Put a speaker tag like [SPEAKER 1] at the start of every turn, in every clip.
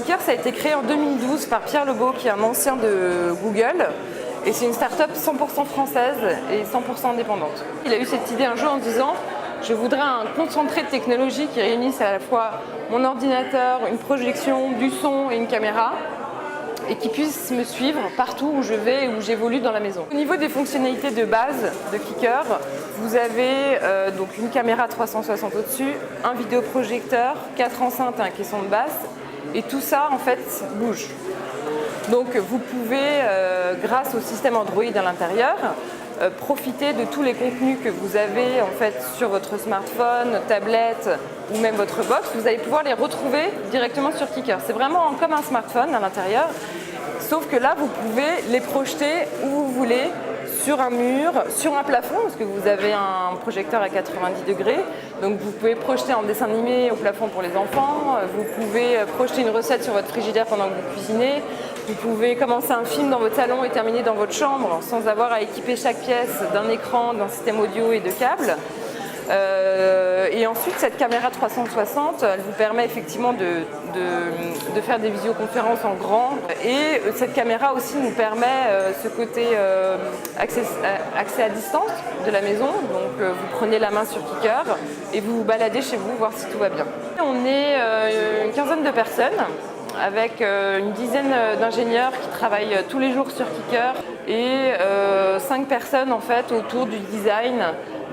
[SPEAKER 1] Kicker, ça a été créé en 2012 par Pierre Lebeau, qui est un ancien de Google. Et c'est une start-up 100% française et 100% indépendante. Il a eu cette idée un jour en disant « Je voudrais un concentré de technologie qui réunisse à la fois mon ordinateur, une projection, du son et une caméra et qui puisse me suivre partout où je vais et où j'évolue dans la maison. » Au niveau des fonctionnalités de base de Kicker, vous avez donc une caméra 360 au-dessus, un vidéoprojecteur, 4 enceintes et un caisson de basse et tout ça en fait bouge. Donc vous pouvez, grâce au système Android à l'intérieur, profiter de tous les contenus que vous avez en fait sur votre smartphone, tablette ou même votre box. Vous allez pouvoir les retrouver directement sur Kicker. C'est vraiment comme un smartphone à l'intérieur, sauf que là vous pouvez les projeter où vous voulez, sur un mur, sur un plafond, parce que vous avez un projecteur à 90 degrés. Donc vous pouvez projeter en dessin animé au plafond pour les enfants, vous pouvez projeter une recette sur votre frigidaire pendant que vous cuisinez, vous pouvez commencer un film dans votre salon et terminer dans votre chambre sans avoir à équiper chaque pièce d'un écran, d'un système audio et de câbles. Et ensuite, cette caméra 360, elle vous permet effectivement de faire des visioconférences en grand. Et cette caméra aussi nous permet ce côté accès à distance de la maison. Donc vous prenez la main sur Kicker et vous vous baladez chez vous, voir si tout va bien. On est une quinzaine de personnes, avec une dizaine d'ingénieurs qui travaillent tous les jours sur Kicker et 5 personnes en fait autour du design,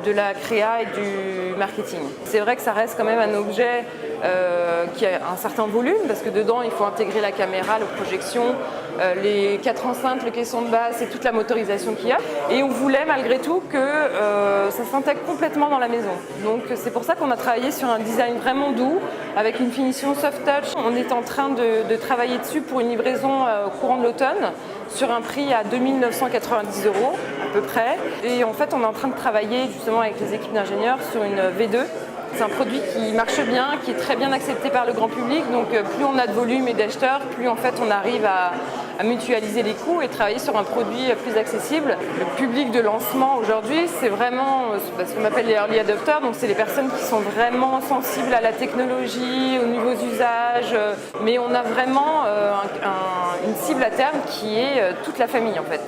[SPEAKER 1] de la créa et du marketing. C'est vrai que ça reste quand même un objet qui a un certain volume parce que dedans il faut intégrer la caméra, la projection, les 4 enceintes, le caisson de basse et toute la motorisation qu'il y a. Et on voulait malgré tout que ça s'intègre complètement dans la maison. Donc c'est pour ça qu'on a travaillé sur un design vraiment doux avec une finition soft touch. On est en train de travailler dessus pour une livraison au courant de l'automne sur un prix à 2 990 € à peu près. Et en fait on est en train de travailler justement avec les équipes d'ingénieurs sur une V2. C'est un produit qui marche bien, qui est très bien accepté par le grand public. Donc plus on a de volume et d'acheteurs, plus en fait on arrive à mutualiser les coûts et travailler sur un produit plus accessible. Le public de lancement aujourd'hui, c'est vraiment ce qu'on appelle les early adopters. Donc c'est les personnes qui sont vraiment sensibles à la technologie, aux nouveaux usages. Mais on a vraiment une cible à terme qui est toute la famille en fait.